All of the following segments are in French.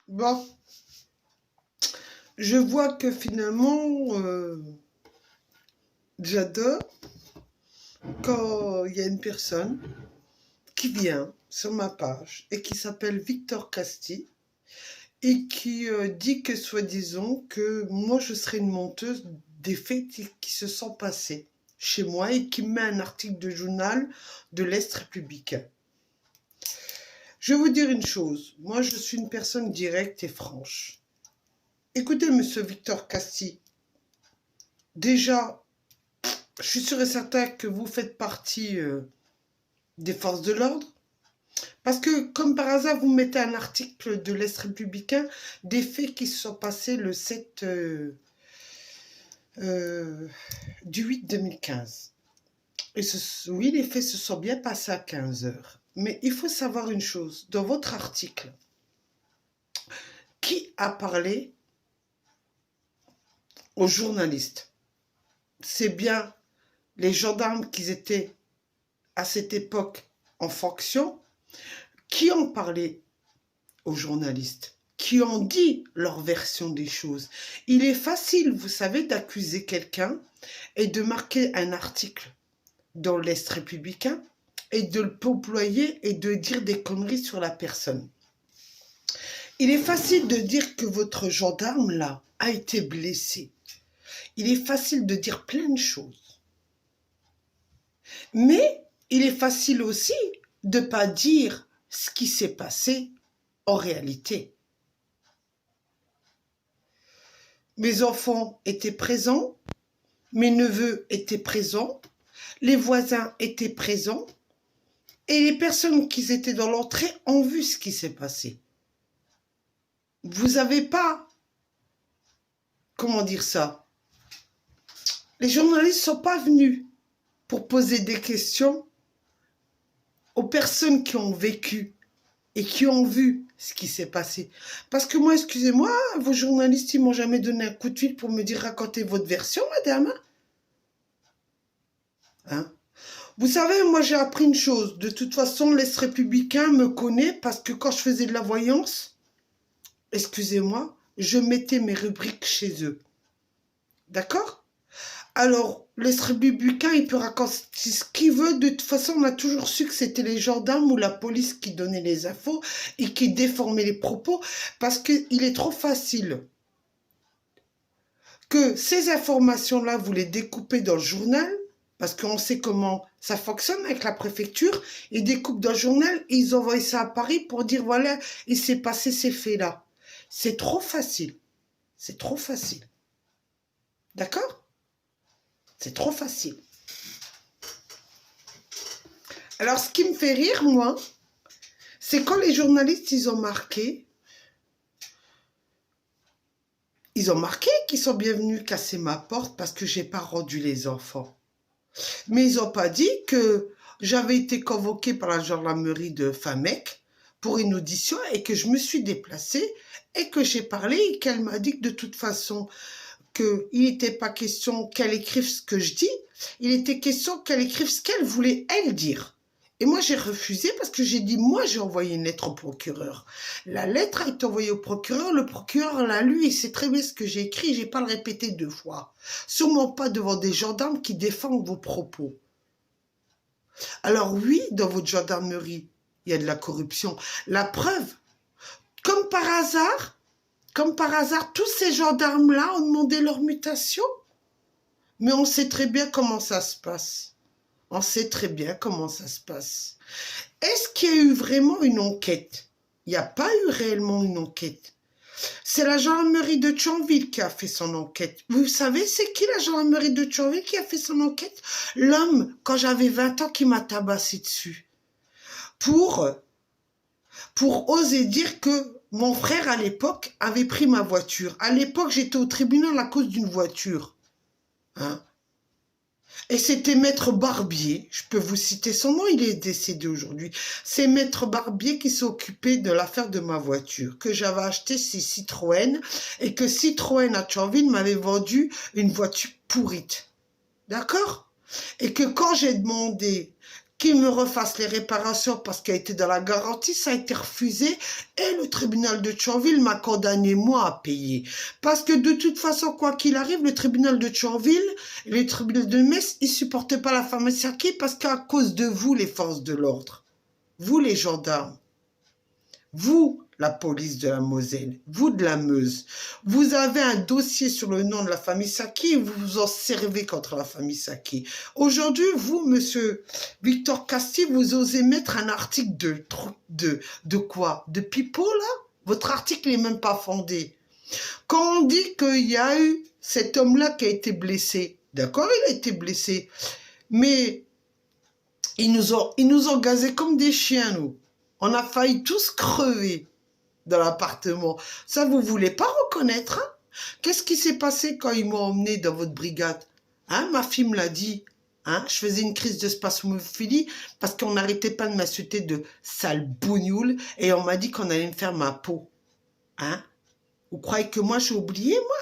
Bon, je vois que finalement, j'adore quand il y a une personne qui vient sur ma page et qui s'appelle Victor Casti et qui dit que soi-disant que moi je serais une menteuse des faits qui se sont passés chez moi et qui met un article de journal de l'Est républicain. Je vais vous dire une chose, moi je suis une personne directe et franche. Écoutez, monsieur Victor Casti, déjà, je suis sûr et certain que vous faites partie des forces de l'ordre. Parce que, comme par hasard, vous mettez un article de l'Est républicain des faits qui se sont passés le 7 du 8 2015. Et oui, les faits se sont bien passés à 15 heures. Mais il faut savoir une chose. Dans votre article, qui a parlé aux journalistes? C'est bien les gendarmes qui étaient à cette époque en fonction, qui ont parlé aux journalistes, qui ont dit leur version des choses. Il est facile, vous savez, d'accuser quelqu'un et de marquer un article dans l'Est républicain et de le employer et de dire des conneries sur la personne. Il est facile de dire que votre gendarme, là, a été blessé. Il est facile de dire plein de choses. Mais il est facile aussi de ne pas dire ce qui s'est passé en réalité. Mes enfants étaient présents, mes neveux étaient présents, les voisins étaient présents et les personnes qui étaient dans l'entrée ont vu ce qui s'est passé. Vous n'avez pas, comment dire ça, les journalistes ne sont pas venus pour poser des questions aux personnes qui ont vécu et qui ont vu ce qui s'est passé. Parce que moi, excusez-moi, vos journalistes, ils m'ont jamais donné un coup de fil pour me dire racontez votre version, madame. Hein? Vous savez, moi j'ai appris une chose. De toute façon, l'Est républicain me connaît parce que quand je faisais de la voyance, excusez-moi, je mettais mes rubriques chez eux. D'accord? Alors, l'Est républicain, il peut raconter ce qu'il veut. De toute façon, on a toujours su que c'était les gendarmes ou la police qui donnaient les infos et qui déformaient les propos parce qu'il est trop facile que ces informations-là, vous les découpez dans le journal parce qu'on sait comment ça fonctionne avec la préfecture. Ils découpent dans le journal et ils envoient ça à Paris pour dire voilà, il s'est passé ces faits-là. C'est trop facile. C'est trop facile. D'accord ? C'est trop facile. Alors, ce qui me fait rire, moi, c'est quand les journalistes, ils ont marqué qu'ils sont bienvenus casser ma porte parce que j'ai pas rendu les enfants. Mais ils n'ont pas dit que j'avais été convoquée par la gendarmerie de Famec pour une audition et que je me suis déplacée et que j'ai parlé et qu'elle m'a dit que de toute façon, qu'il n'était pas question qu'elle écrive ce que je dis, il était question qu'elle écrive ce qu'elle voulait, elle, dire. Et moi, j'ai refusé parce que j'ai dit, moi, j'ai envoyé une lettre au procureur. La lettre a été envoyée au procureur, le procureur l'a lu, il sait très bien ce que j'ai écrit, je n'ai pas le répété 2 fois. Sûrement pas devant des gendarmes qui défendent vos propos. Alors oui, dans votre gendarmerie, il y a de la corruption. La preuve, comme par hasard, tous ces gendarmes-là ont demandé leur mutation. Mais on sait très bien comment ça se passe. On sait très bien comment ça se passe. Est-ce qu'il y a eu vraiment une enquête? Il n'y a pas eu réellement une enquête. C'est la gendarmerie de Thionville qui a fait son enquête. Vous savez, c'est qui la gendarmerie de Thionville qui a fait son enquête? L'homme, quand j'avais 20 ans, qui m'a tabassé dessus. Pour oser dire que mon frère, à l'époque, avait pris ma voiture. À l'époque, j'étais au tribunal à cause d'une voiture. Hein? Et c'était Maître Barbier, je peux vous citer son nom, il est décédé aujourd'hui. C'est Maître Barbier qui s'est occupé de l'affaire de ma voiture, que j'avais acheté chez Citroën, et que Citroën à Thionville m'avait vendu une voiture pourrite. D'accord? Et que quand j'ai demandé qu'il me refasse les réparations parce qu'elle était dans la garantie, ça a été refusé et le tribunal de Thionville m'a condamné moi à payer. Parce que de toute façon, quoi qu'il arrive, le tribunal de Thionville et le tribunal de Metz, ils supportaient pas la femme Saki parce qu'à cause de vous, les forces de l'ordre, vous les gendarmes, vous, la police de la Moselle, vous de la Meuse, vous avez un dossier sur le nom de la famille Saki et vous vous en servez contre la famille Saki. Aujourd'hui, vous, monsieur Victor Castille, vous osez mettre un article de quoi? De pipeau, là? Votre article n'est même pas fondé. Quand on dit qu'il y a eu cet homme-là qui a été blessé, d'accord, il a été blessé, mais ils nous ont gazés comme des chiens, nous. On a failli tous crever dans l'appartement. Ça, vous voulez pas reconnaître, hein? Qu'est-ce qui s'est passé quand ils m'ont emmené dans votre brigade? Hein, ma fille me l'a dit. Hein, je faisais une crise de spasmophilie parce qu'on n'arrêtait pas de m'insulter de sale bougnoule et on m'a dit qu'on allait me faire ma peau. Hein? Vous croyez que moi, j'ai oublié, moi?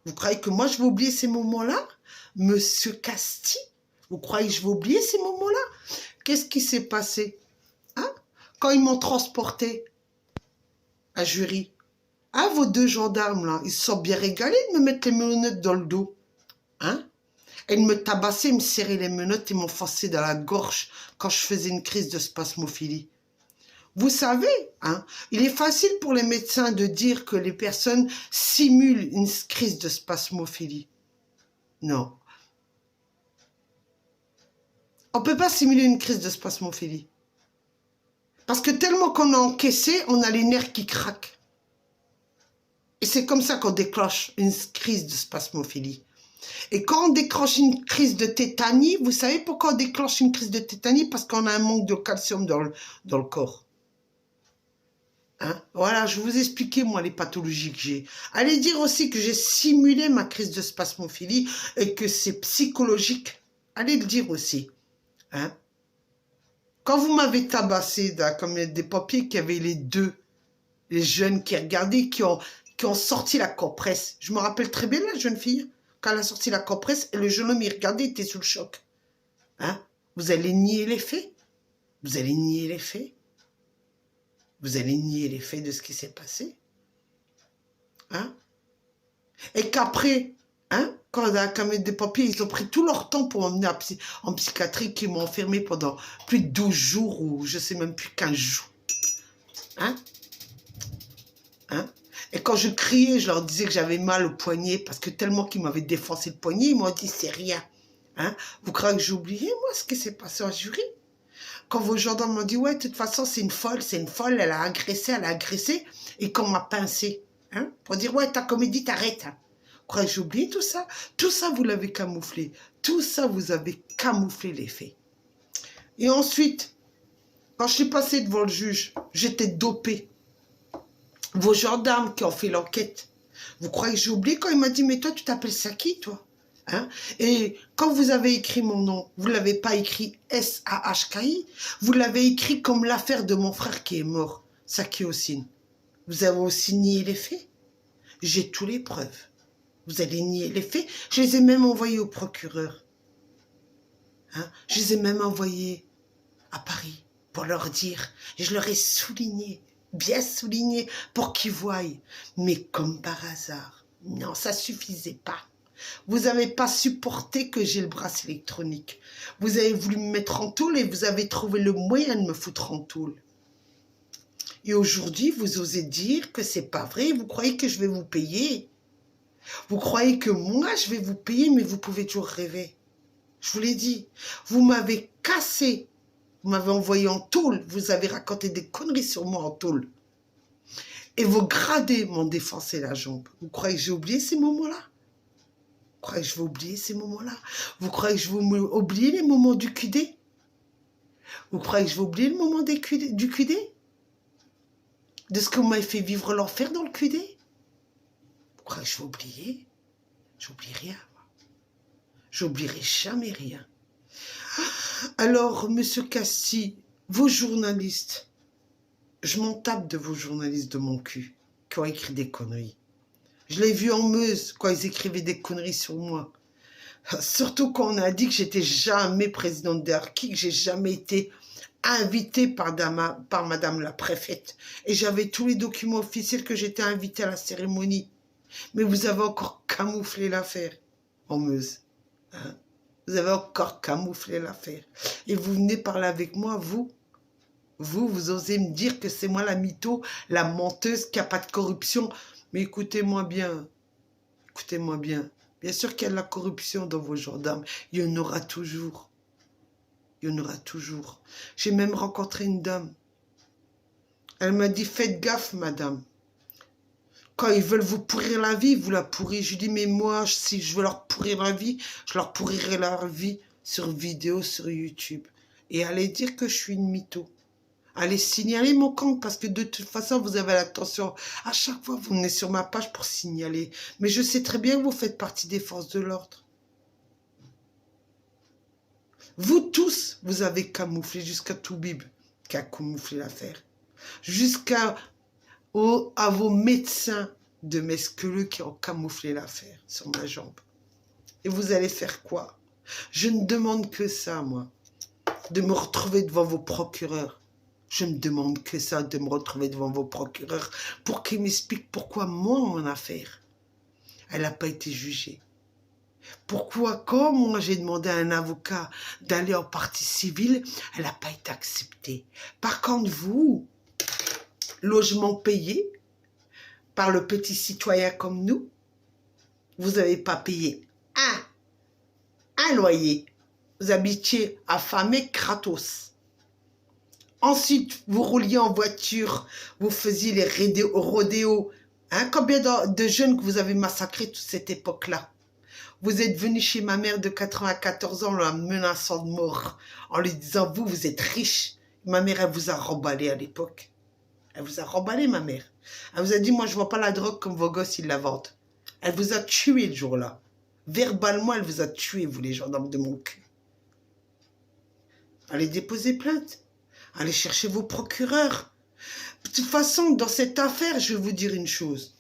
Vous croyez que moi, je vais oublier ces moments-là? Monsieur Castille, vous croyez que je vais oublier ces moments-là? Qu'est-ce qui s'est passé? Hein? Quand ils m'ont transporté à Jury. Ah, vos deux gendarmes, là, ils se sont bien régalés de me mettre les menottes dans le dos. Hein? Et de me tabasser, me serrer les menottes et m'enfoncer dans la gorge quand je faisais une crise de spasmophilie. Vous savez, hein, il est facile pour les médecins de dire que les personnes simulent une crise de spasmophilie. Non. On ne peut pas simuler une crise de spasmophilie. Parce que tellement qu'on a encaissé, on a les nerfs qui craquent. Et c'est comme ça qu'on déclenche une crise de spasmophilie. Et quand on déclenche une crise de tétanie, vous savez pourquoi on déclenche une crise de tétanie? Parce qu'on a un manque de calcium dans le corps. Hein? Voilà, je vais vous expliquer, moi, les pathologies que j'ai. Allez dire aussi que j'ai simulé ma crise de spasmophilie et que c'est psychologique. Allez le dire aussi. Hein? Quand vous m'avez tabassé, comme des papiers qui avaient les jeunes qui regardaient, qui ont sorti la compresse. Je me rappelle très bien la jeune fille, quand elle a sorti la compresse, et le jeune homme, il regardait, il était sous le choc. Hein? Vous allez nier les faits? Vous allez nier les faits? Vous allez nier les faits de ce qui s'est passé? Hein? Et qu'après, hein, quand on a commis des papiers, ils ont pris tout leur temps pour m'emmener en psychiatrie, qui m'ont enfermé pendant plus de 12 jours, ou je sais même plus 15 jours. Hein? Hein? Et quand je criais, je leur disais que j'avais mal au poignet, parce que tellement qu'ils m'avaient défoncé le poignet, ils m'ont dit c'est rien. Hein? Vous croyez que j'ai oublié, moi, ce qui s'est passé en Jury? Quand vos gendarmes m'ont dit, ouais, de toute façon, c'est une folle, elle a agressé, et qu'on m'a pincé. Hein? Pour dire, ouais, ta comédie, t'arrêtes. Hein? Vous croyez que j'ai oublié tout ça? Tout ça, vous l'avez camouflé. Tout ça, vous avez camouflé les faits. Et ensuite, quand je suis passée devant le juge, j'étais dopée. Vos gendarmes qui ont fait l'enquête, vous croyez que j'ai oublié quand il m'a dit, mais toi, tu t'appelles Saki, toi? Hein? Et quand vous avez écrit mon nom, vous ne l'avez pas écrit S-A-H-K-I, vous l'avez écrit comme l'affaire de mon frère qui est mort, Saki Ossine. Vous avez aussi nié les faits. J'ai toutes les preuves. Vous allez nier les faits. Je les ai même envoyés au procureur. Hein? Je les ai même envoyés à Paris pour leur dire. Et je leur ai souligné, bien souligné, pour qu'ils voient. Mais comme par hasard, non, ça ne suffisait pas. Vous n'avez pas supporté que j'ai le bracelet électronique. Vous avez voulu me mettre en tôle et vous avez trouvé le moyen de me foutre en tôle. Et aujourd'hui, vous osez dire que c'est pas vrai. Vous croyez que je vais vous payer. Vous croyez que moi, je vais vous payer, mais vous pouvez toujours rêver. Je vous l'ai dit. Vous m'avez cassé. Vous m'avez envoyé en tôle. Vous avez raconté des conneries sur moi en tôle. Et vos gradés m'ont défoncé la jambe. Vous croyez que j'ai oublié ces moments-là? Vous croyez que je vais oublier ces moments-là? Vous croyez que je vais oublier les moments du QD? Vous croyez que je vais oublier le moment du QD? De ce que vous m'avez fait vivre l'enfer dans le QD? Vous croyez que je vais oublier? J'oublie rien. J'oublierai jamais rien. Alors, monsieur Castille, vos journalistes, je m'en tape de vos journalistes de mon cul qui ont écrit des conneries. Je l'ai vu en Meuse quand ils écrivaient des conneries sur moi. Surtout quand on a dit que j'étais jamais présidente d'Arki, que j'ai jamais été invitée par madame la préfète. Et j'avais tous les documents officiels que j'étais invitée à la cérémonie. Mais vous avez encore camouflé l'affaire, en Meuse. Hein? Vous avez encore camouflé l'affaire. Et vous venez parler avec moi, vous osez me dire que c'est moi la mytho, la menteuse, qui n'a pas de corruption. Mais écoutez-moi bien. Écoutez-moi bien. Bien sûr qu'il y a de la corruption dans vos gendarmes. Il y en aura toujours. Il y en aura toujours. J'ai même rencontré une dame. Elle m'a dit, faites gaffe, madame. Quand ils veulent vous pourrir la vie, vous la pourrissez. Je lui dis, mais moi, si je veux leur pourrir la vie, je leur pourrirai leur vie sur vidéo, sur YouTube. Et allez dire que je suis une mytho. Allez signaler mon compte parce que de toute façon, vous avez l'attention. À chaque fois, vous venez sur ma page pour signaler. Mais je sais très bien que vous faites partie des forces de l'ordre. Vous tous, vous avez camouflé jusqu'à Toubib qui a camouflé l'affaire. Jusqu'à vos médecins de Mesqueleux qui ont camouflé l'affaire sur ma jambe. Et vous allez faire quoi? Je ne demande que ça, moi. De me retrouver devant vos procureurs. Je ne demande que ça, de me retrouver devant vos procureurs pour qu'ils m'expliquent pourquoi moi, mon affaire, elle n'a pas été jugée. Pourquoi, quand moi j'ai demandé à un avocat d'aller en partie civile, elle n'a pas été acceptée. Par contre, vous, logement payé par le petit citoyen comme nous, vous n'avez pas payé un loyer. Vous habitiez affamé gratos. Ensuite, vous rouliez en voiture, vous faisiez les rodéos. Hein, combien de jeunes que vous avez massacrés toute cette époque-là? Vous êtes venu chez ma mère de 94 ans en la menaçant de mort, en lui disant, vous êtes riche. Ma mère, elle vous a remballé à l'époque. Elle vous a remballé, ma mère. Elle vous a dit, moi, je ne vois pas la drogue comme vos gosses, ils la vendent. Elle vous a tué le jour-là. Verbalement, elle vous a tué, vous, les gendarmes de mon cul. Allez déposer plainte. Allez chercher vos procureurs. De toute façon, dans cette affaire, je vais vous dire une chose.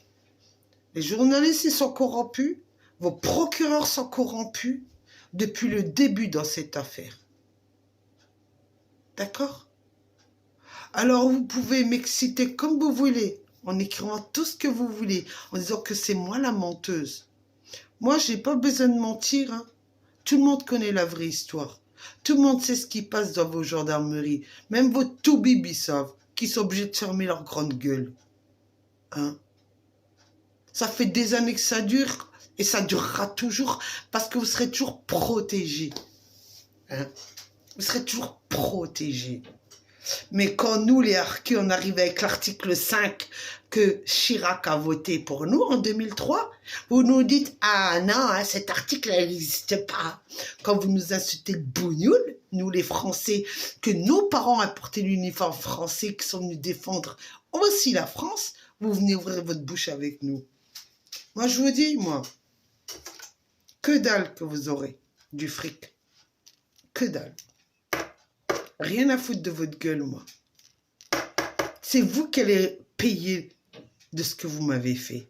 Les journalistes, ils sont corrompus. Vos procureurs sont corrompus depuis le début dans cette affaire. D'accord? Alors, vous pouvez m'exciter comme vous voulez, en écrivant tout ce que vous voulez, en disant que c'est moi la menteuse. Moi, je n'ai pas besoin de mentir. Hein. Tout le monde connaît la vraie histoire. Tout le monde sait ce qui passe dans vos gendarmeries. Même vos toubibis savent qu'ils sont obligés de fermer leur grande gueule. Hein? Ça fait des années que ça dure et ça durera toujours parce que vous serez toujours protégés. Hein? Vous serez toujours protégés. Mais quand nous, les harkis, on arrive avec l'article 5 que Chirac a voté pour nous en 2003, vous nous dites « Ah non, hein, cet article n'existe pas ». Quand vous nous insultez de bougnoul, nous les Français, que nos parents ont porté l'uniforme français, qui sont venus défendre aussi la France, vous venez ouvrir votre bouche avec nous. Moi, je vous dis, moi, que dalle que vous aurez du fric. Que dalle. Rien à foutre de votre gueule, moi. C'est vous qui allez payer de ce que vous m'avez fait.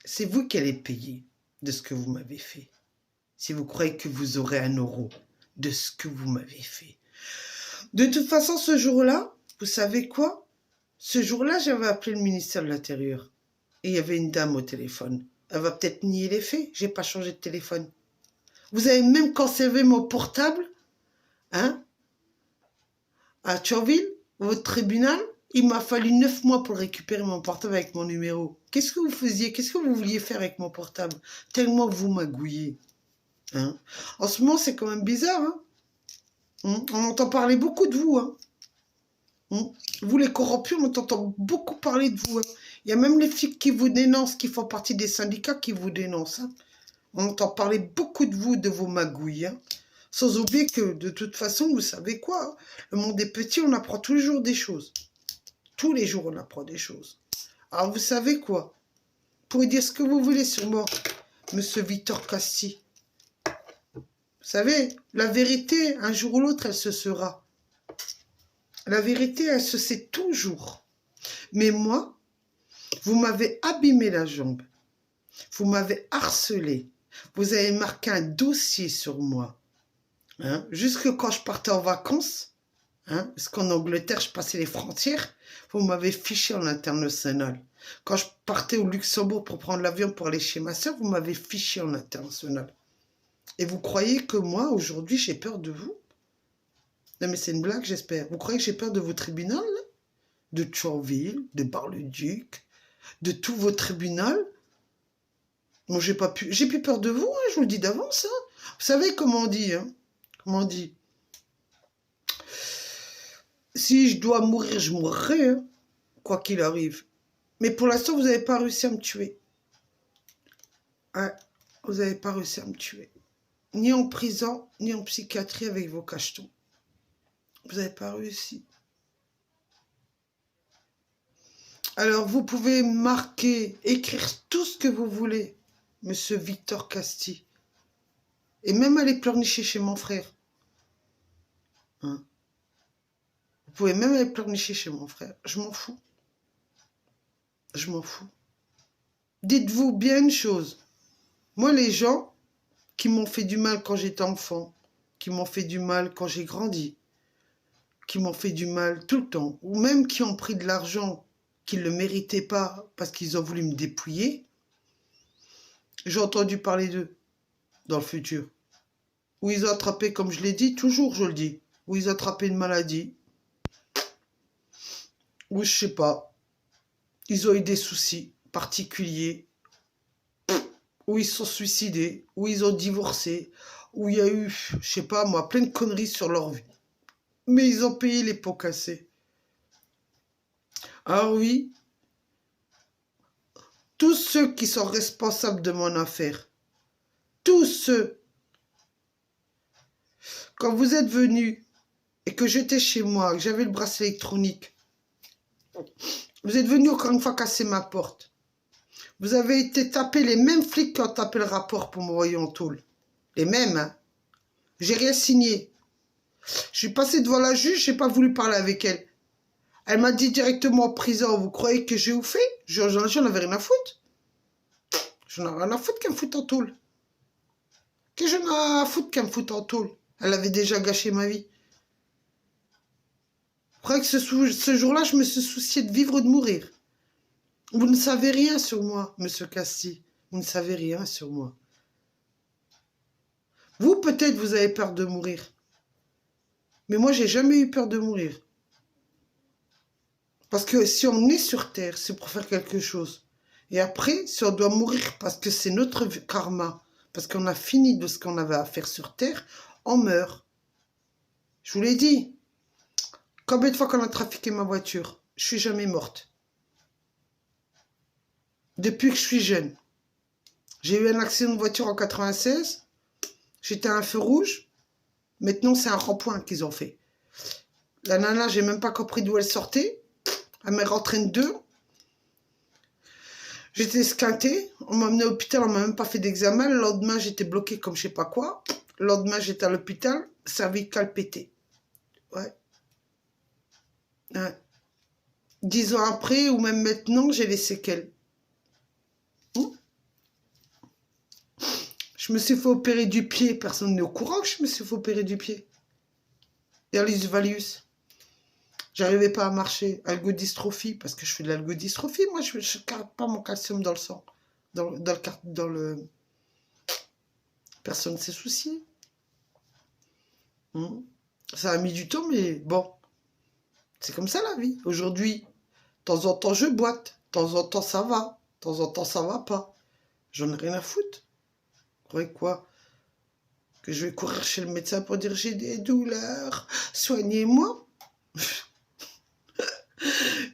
C'est vous qui allez payer de ce que vous m'avez fait. Si vous croyez que vous aurez un euro de ce que vous m'avez fait. De toute façon, ce jour-là, vous savez quoi? Ce jour-là, j'avais appelé le ministère de l'Intérieur. Et il y avait une dame au téléphone. Elle va peut-être nier les faits. J'ai pas changé de téléphone. Vous avez même conservé mon portable. Hein? À Thionville, votre tribunal, il m'a fallu 9 mois pour récupérer mon portable avec mon numéro. Qu'est-ce que vous faisiez? Qu'est-ce que vous vouliez faire avec mon portable? Tellement vous magouillez. Hein? En ce moment, c'est quand même bizarre. Hein? On entend parler beaucoup de vous. Hein? Vous, les corrompus, on entend beaucoup parler de vous. Hein? Il y a même les filles qui vous dénoncent, qui font partie des syndicats qui vous dénoncent. Hein? On entend parler beaucoup de vous, de vos magouilles. Hein? Sans oublier que, de toute façon, vous savez quoi, hein? Le monde est petit, on apprend tous les jours des choses. Tous les jours, on apprend des choses. Alors, vous savez quoi? Vous pouvez dire ce que vous voulez sur moi, monsieur Victor Cassi. Vous savez, la vérité, un jour ou l'autre, elle se saura. La vérité, elle se sait toujours. Mais moi, vous m'avez abîmé la jambe. Vous m'avez harcelé. Vous avez marqué un dossier sur moi. Hein? Jusque quand je partais en vacances, hein? Parce qu'en Angleterre, je passais les frontières, vous m'avez fiché en international. Quand je partais au Luxembourg pour prendre l'avion pour aller chez ma soeur, vous m'avez fiché en international. Et vous croyez que moi, aujourd'hui, j'ai peur de vous? Non mais c'est une blague, j'espère. Vous croyez que j'ai peur de vos tribunaux, là? De Thionville, de Bar-le-Duc, de tous vos tribunaux? Moi, j'ai plus peur de vous, hein, je vous le dis d'avance. Hein. Vous savez comment on dit, hein? Comment on dit? Si je dois mourir, je mourrai, hein, quoi qu'il arrive. Mais pour l'instant, vous n'avez pas réussi à me tuer. Hein? Vous n'avez pas réussi à me tuer. Ni en prison, ni en psychiatrie avec vos cachetons. Vous n'avez pas réussi. Alors, vous pouvez marquer, écrire tout ce que vous voulez, monsieur Victor Casti. Et même aller pleurnicher chez mon frère. Hein? Vous pouvez même aller pleurnicher chez mon frère. Je m'en fous. Je m'en fous. Dites-vous bien une chose. Moi, les gens qui m'ont fait du mal quand j'étais enfant, qui m'ont fait du mal quand j'ai grandi, qui m'ont fait du mal tout le temps, ou même qui ont pris de l'argent qu'ils ne le méritaient pas parce qu'ils ont voulu me dépouiller, j'ai entendu parler d'eux dans le futur. Où ils ont attrapé, comme je l'ai dit, toujours je le dis, où ils ont attrapé une maladie, ou je sais pas, ils ont eu des soucis particuliers, où ils se sont suicidés, où ils ont divorcé, où il y a eu, je sais pas moi, plein de conneries sur leur vie. Mais ils ont payé les pots cassés. Ah oui, tous ceux qui sont responsables de mon affaire, tous ceux, quand vous êtes venus et que j'étais chez moi, que j'avais le bracelet électronique, vous êtes venus encore une fois casser ma porte. Vous avez été taper les mêmes flics qui ont tapé le rapport pour m'envoyer en tôle. Les mêmes, hein. J'ai rien signé. Je suis passé devant la juge, j'ai pas voulu parler avec elle. Elle m'a dit directement en prison, vous croyez que j'ai où fait? J'en avais rien à foutre. J'en ai rien à foutre qu'elle me foute en tôle. Que j'en ai à foutre qu'elle me foute en tôle. Elle avait déjà gâché ma vie. Vous croyez que ce jour-là, je me suis soucié de vivre ou de mourir? Vous ne savez rien sur moi, monsieur Casti. Vous ne savez rien sur moi. Vous, peut-être, vous avez peur de mourir. Mais moi, j'ai jamais eu peur de mourir. Parce que si on est sur Terre, c'est pour faire quelque chose. Et après, si on doit mourir parce que c'est notre karma, parce qu'on a fini de ce qu'on avait à faire sur Terre, on meurt. Je vous l'ai dit. Combien de fois qu'on a trafiqué ma voiture? Je suis jamais morte. Depuis que je suis jeune. J'ai eu un accident de voiture en 96. J'étais à un feu rouge. Maintenant, c'est un rond-point qu'ils ont fait. La nana, j'ai même pas compris d'où elle sortait. Elle m'a rentré de deux. J'étais esquintée. On m'a amené à l'hôpital, on m'a même pas fait d'examen. Le lendemain, j'étais bloquée comme je sais pas quoi. Le lendemain, j'étais à l'hôpital. Cervical pété. Ouais. 10 ans après, ou même maintenant, j'ai les séquelles. Je me suis fait opérer du pied. Personne n'est au courant que je me suis fait opérer du pied. Ehlers valgus. J'arrivais pas à marcher. Algodystrophie, parce que je fais de l'algodystrophie. Moi, je ne garde pas mon calcium dans le sang. Dans le... Personne ne s'est soucié. Ça a mis du temps, mais bon. C'est comme ça la vie. Aujourd'hui, de temps en temps, je boite. De temps en temps, ça va. De temps en temps, ça va pas. J'en ai rien à foutre. Vous croyez quoi? Que je vais courir chez le médecin pour dire j'ai des douleurs, soignez-moi.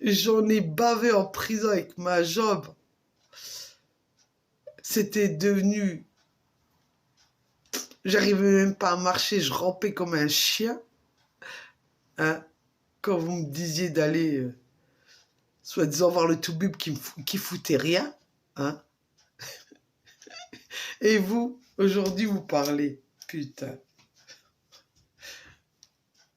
J'en ai bavé en prison avec ma jambe. C'était devenu... J'arrivais même pas à marcher, je rampais comme un chien. Hein? Quand vous me disiez d'aller, soi-disant, voir le toubib qui foutait rien. Hein? Et vous, aujourd'hui, vous parlez. Putain.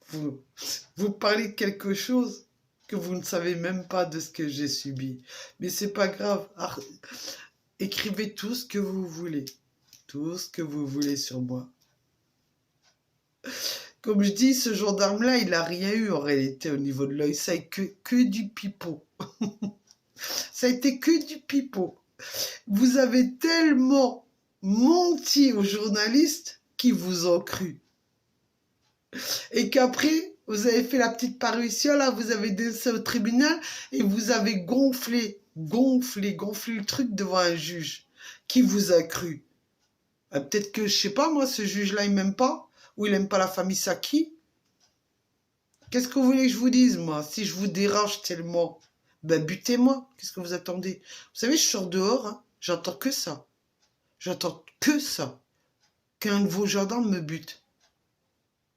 Vous parlez de quelque chose que vous ne savez même pas de ce que j'ai subi. Mais c'est pas grave. Écrivez tout ce que vous voulez. tout ce que vous voulez sur moi. Comme je dis, ce gendarme-là, il n'a rien eu en réalité au niveau de l'œil. Ça a été que du pipeau. Ça a été que du pipeau. Vous avez tellement menti aux journalistes qui vous ont cru. Et qu'après, vous avez fait la petite parution, là, vous avez dénoncé au tribunal et vous avez gonflé le truc devant un juge qui vous a cru. Peut-être que, je sais pas, moi, ce juge-là, il m'aime pas, ou il aime pas la famille Saki. Qu'est-ce que vous voulez que je vous dise, moi? Si je vous dérange tellement, ben butez-moi. Qu'est-ce que vous attendez? Vous savez, je sors dehors, hein, j'entends que ça. J'entends que ça. Qu'un de vos gendarmes me bute.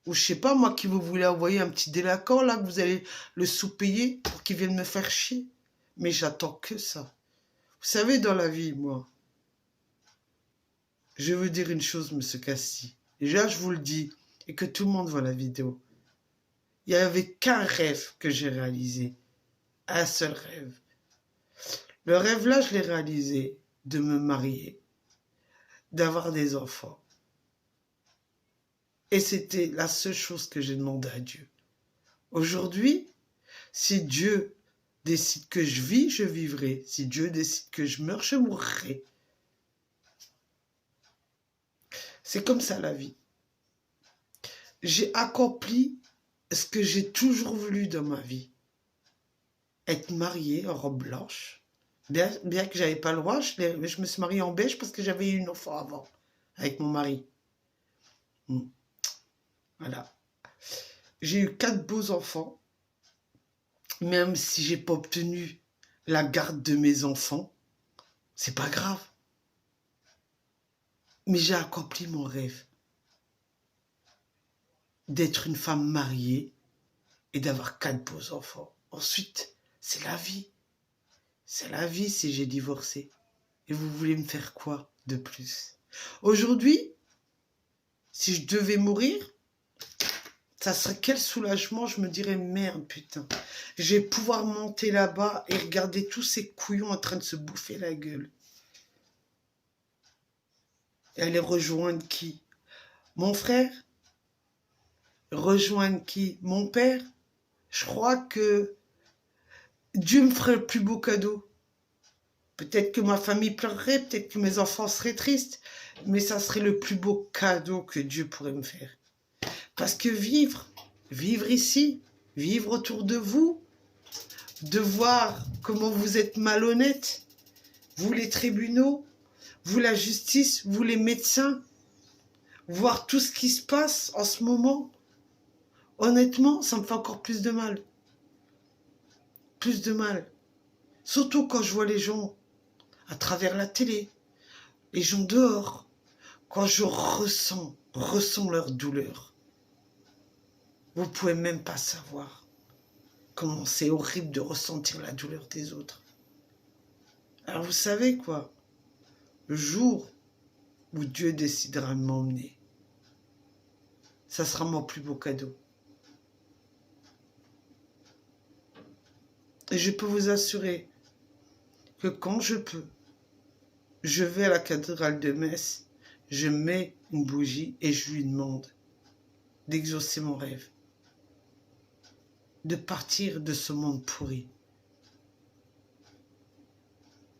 Ou je sais pas, moi, qui vous voulez envoyer un petit délinquant, là, que vous allez le sous-payer pour qu'il vienne me faire chier. Mais j'attends que ça. Vous savez, dans la vie, moi, je veux dire une chose, monsieur Cassi. Déjà, je vous le dis, et que tout le monde voit la vidéo. Il n'y avait qu'un rêve que j'ai réalisé. Un seul rêve. Le rêve là, je l'ai réalisé, de me marier, d'avoir des enfants. Et c'était la seule chose que j'ai demandé à Dieu. Aujourd'hui, si Dieu décide que je vis, je vivrai. Si Dieu décide que je meurs, je mourrai. C'est comme ça la vie. J'ai accompli ce que j'ai toujours voulu dans ma vie. Être mariée en robe blanche. Bien que j'avais pas le droit, je me suis mariée en beige parce que j'avais eu une enfant avant, avec mon mari. Voilà. J'ai eu 4 beaux enfants, même si j'ai pas obtenu la garde de mes enfants, c'est pas grave. Mais j'ai accompli mon rêve d'être une femme mariée et d'avoir 4 beaux enfants. Ensuite, c'est la vie. C'est la vie si j'ai divorcé. Et vous voulez me faire quoi de plus? Aujourd'hui, si je devais mourir, ça serait quel soulagement, je me dirais, merde, putain. Je vais pouvoir monter là-bas et regarder tous ces couillons en train de se bouffer la gueule. Et aller rejoindre qui? Mon frère? Rejoindre qui? Mon père? Je crois que Dieu me ferait le plus beau cadeau. Peut-être que ma famille pleurerait, peut-être que mes enfants seraient tristes, mais ça serait le plus beau cadeau que Dieu pourrait me faire. Parce que vivre ici, vivre autour de vous, de voir comment vous êtes malhonnêtes, vous les tribunaux, vous la justice, vous les médecins, voir tout ce qui se passe en ce moment, honnêtement, ça me fait encore plus de mal. Plus de mal. Surtout quand je vois les gens à travers la télé, les gens dehors, quand je ressens leur douleur. Vous pouvez même pas savoir comment c'est horrible de ressentir la douleur des autres. Alors vous savez quoi? Le jour où Dieu décidera de m'emmener, ça sera mon plus beau cadeau. Et je peux vous assurer que quand je peux, je vais à la cathédrale de Metz, je mets une bougie et je lui demande d'exaucer mon rêve, de partir de ce monde pourri.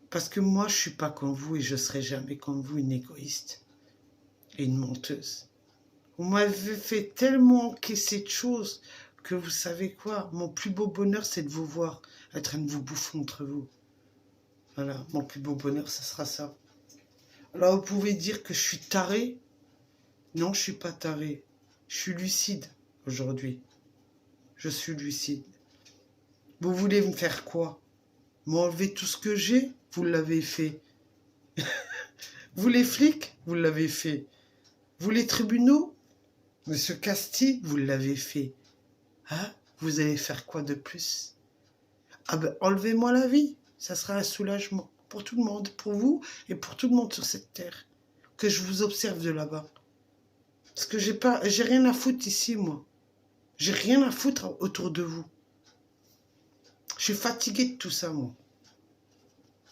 Parce que moi, je ne suis pas comme vous et je ne serai jamais comme vous, une égoïste et une menteuse. Vous m'avez fait tellement encaisser de choses que vous savez quoi, mon plus beau bonheur, c'est de vous voir en train de vous bouffer entre vous. Voilà, mon plus beau bonheur, ça sera ça. Alors, vous pouvez dire que je suis taré. Non, je ne suis pas taré. Je suis lucide aujourd'hui. Je suis lucide. Vous voulez me faire quoi? M'enlever tout ce que j'ai? Vous l'avez fait. Vous les flics? Vous l'avez fait. Vous les tribunaux? Monsieur Castille, vous l'avez fait. Hein? Vous allez faire quoi de plus? Ah ben, enlevez-moi la vie. Ça sera un soulagement pour tout le monde, pour vous et pour tout le monde sur cette terre. Que je vous observe de là-bas. Parce que j'ai rien à foutre ici, moi. J'ai rien à foutre autour de vous. Je suis fatiguée de tout ça, moi.